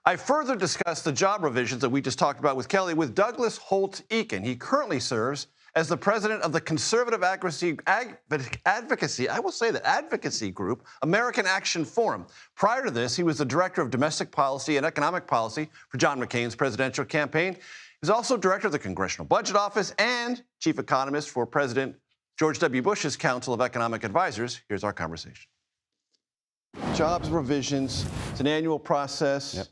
I further discussed the job revisions that we just talked about with Kelly with Douglas Holtz-Eakin. He currently serves as the president of the conservative advocacy group, American Action Forum. Prior to this, he was the director of domestic policy and economic policy for John McCain's presidential campaign. He's also director of the Congressional Budget Office and chief economist for President George W. Bush's Council of Economic Advisors. Here's our conversation. Jobs revisions, it's an annual process. Yep.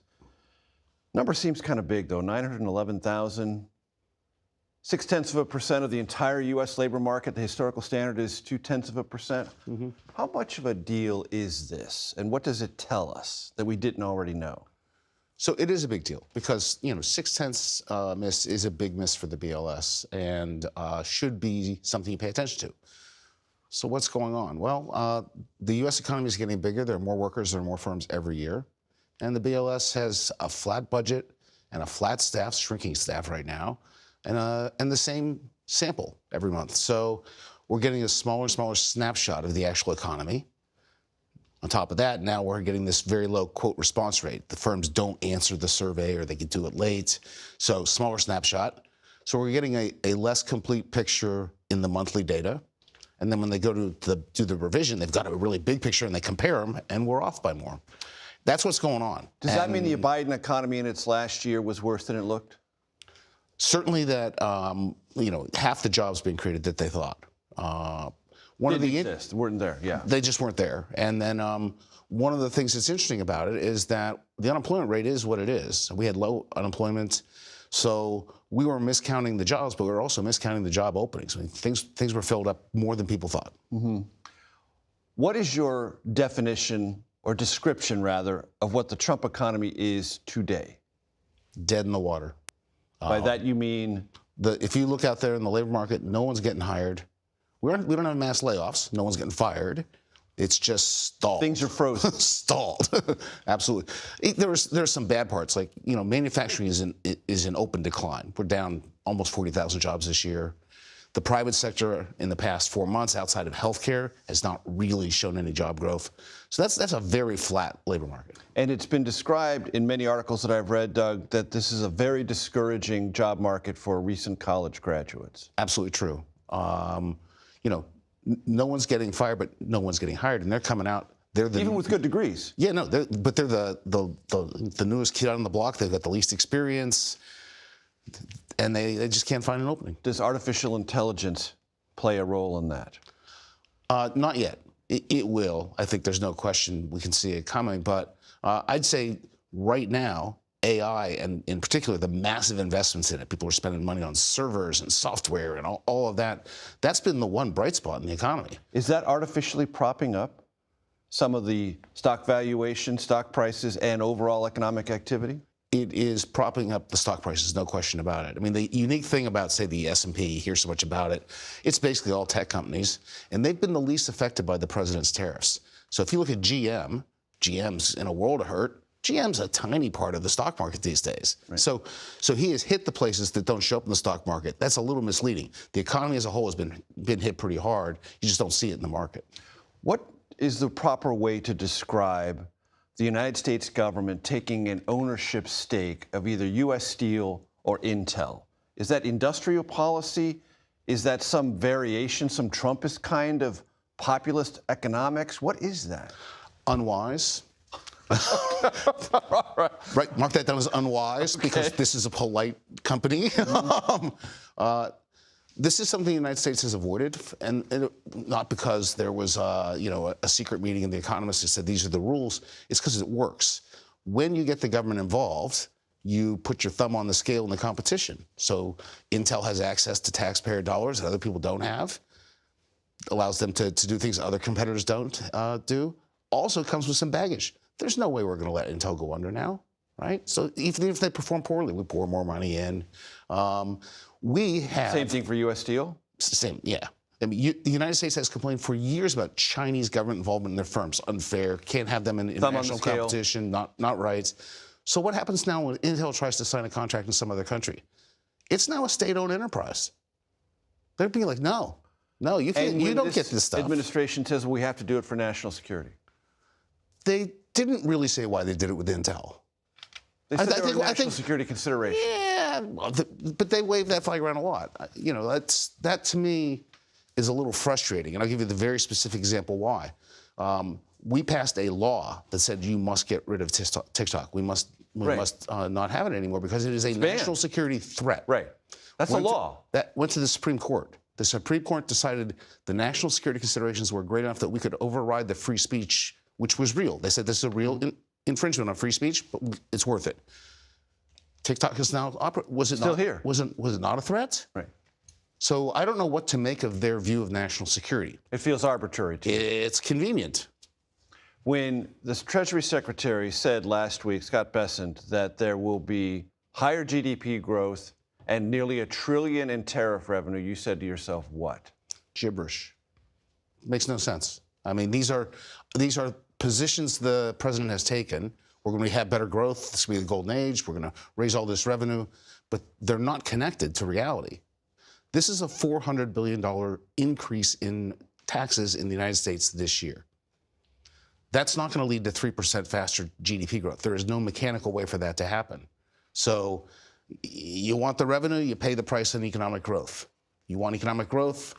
Number seems kind of big, though, 911,000. 0.6% of the entire U.S. labor market. The historical standard is 0.2%. Mm-hmm. How much of a deal is this, and what does it tell us that we didn't already know? So it is a big deal because, 0.6 miss is a big miss for the BLS and should be something you pay attention to. So what's going on? Well, the U.S. economy is getting bigger. There are more workers, there are more firms every year. And the BLS has a flat budget and a flat staff, shrinking staff right now, and the same sample every month. So we're getting a smaller and smaller snapshot of the actual economy. On top of that, now we're getting this very low quote response rate. The firms don't answer the survey or they can do it late. So smaller snapshot. So we're getting a less complete picture in the monthly data. And then when they go to do the revision, they've got a really big picture and they compare them, and we're off by more. That's what's going on. Does that mean the Biden economy in its last year was worse than it looked? Certainly that, half the jobs being created that they thought. Didn't exist, weren't there, yeah. They just weren't there. And then one of the things that's interesting about it is that the unemployment rate is what it is. We had low unemployment, so we were miscounting the jobs, but we were also miscounting the job openings. I mean, things were filled up more than people thought. Mm-hmm. What is your definition, or description rather, of what the Trump economy is today? Dead in the water. By that you mean? If you look out there in the labor market, no one's getting hired. We don't have mass layoffs. No one's getting fired. It's just stalled. Things are frozen. Stalled. Absolutely. There's some bad parts, like manufacturing is in open decline. We're down almost 40,000 jobs this year. The private sector in the past 4 months, outside of healthcare, has not really shown any job growth. So that's a very flat labor market. And it's been described in many articles that I've read, Doug, that this is a very discouraging job market for recent college graduates. Absolutely true. No one's getting fired, but no one's getting hired, and they're coming out. Even with good degrees. Yeah, no, but they're the newest kid on the block. They've got the least experience. And they just can't find an opening. Does artificial intelligence play a role in that? Not yet. It will. I think there's no question we can see it coming. But I'd say right now, AI, and in particular the massive investments in it, people are spending money on servers and software and all of that. That's been the one bright spot in the economy. Is that artificially propping up some of the stock valuation, stock prices, and overall economic activity? It is propping up the stock prices, no question about it. I mean, the unique thing about, say, the S&P, you hear so much about it, it's basically all tech companies, and they've been the least affected by the president's tariffs. So if you look at GM's in a world of hurt. GM's a tiny part of the stock market these days. Right. So he has hit the places that don't show up in the stock market. That's a little misleading. The economy as a whole has been hit pretty hard. You just don't see it in the market. What is the proper way to describe the United States government taking an ownership stake of either U.S. Steel or Intel? Is that industrial policy? Is that some variation, some Trumpist kind of populist economics? What is that? Unwise. Right, mark that down as unwise, okay, because this is a polite company. Mm-hmm. This is something the United States has avoided, and not because there was a secret meeting and the economists that said these are the rules. It's because it works. When you get the government involved, you put your thumb on the scale in the competition. So Intel has access to taxpayer dollars that other people don't have. Allows them to do things other competitors don't do. Also comes with some baggage. There's no way we're going to let Intel go under now, right? So even if they perform poorly, we pour more money in. We have... Same thing for U.S. Steel? Same, yeah. I mean, the United States has complained for years about Chinese government involvement in their firms. Unfair, can't have them in international competition, not right. So what happens now when Intel tries to sign a contract in some other country? It's now a state-owned enterprise. They're being like, no, you don't get this stuff. Administration says we have to do it for national security. They didn't really say why they did it with Intel. They said there were national security considerations. Yeah, well, but they wave that flag around a lot. You know, that to me is a little frustrating, and I'll give you the very specific example why. We passed a law that said you must get rid of TikTok. We must not have it anymore because it is a national security threat. Right. That's a law. That went to the Supreme Court. The Supreme Court decided the national security considerations were great enough that we could override the free speech, which was real. They said this is a real infringement on free speech, but it's worth it. TikTok is now still here. Was it not a threat? Right. So I don't know what to make of their view of national security. It feels arbitrary to me. It's convenient. When the Treasury Secretary said last week, Scott Bessent, that there will be higher GDP growth and nearly $1 trillion in tariff revenue, you said to yourself, what? Gibberish. Makes no sense. I mean, these are positions the president has taken. We're going to have better growth. This will be the golden age. We're going to raise all this revenue, but they're not connected to reality. This is a $400 billion increase in taxes in the United States this year. That's not going to lead to 3% faster GDP growth. There is no mechanical way for that to happen. So you want the revenue, you pay the price in economic growth. You want economic growth,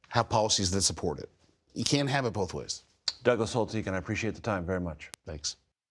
have policies that support it. You can't have it both ways. Douglas Holtz-Eakin, I appreciate the time very much. Thanks.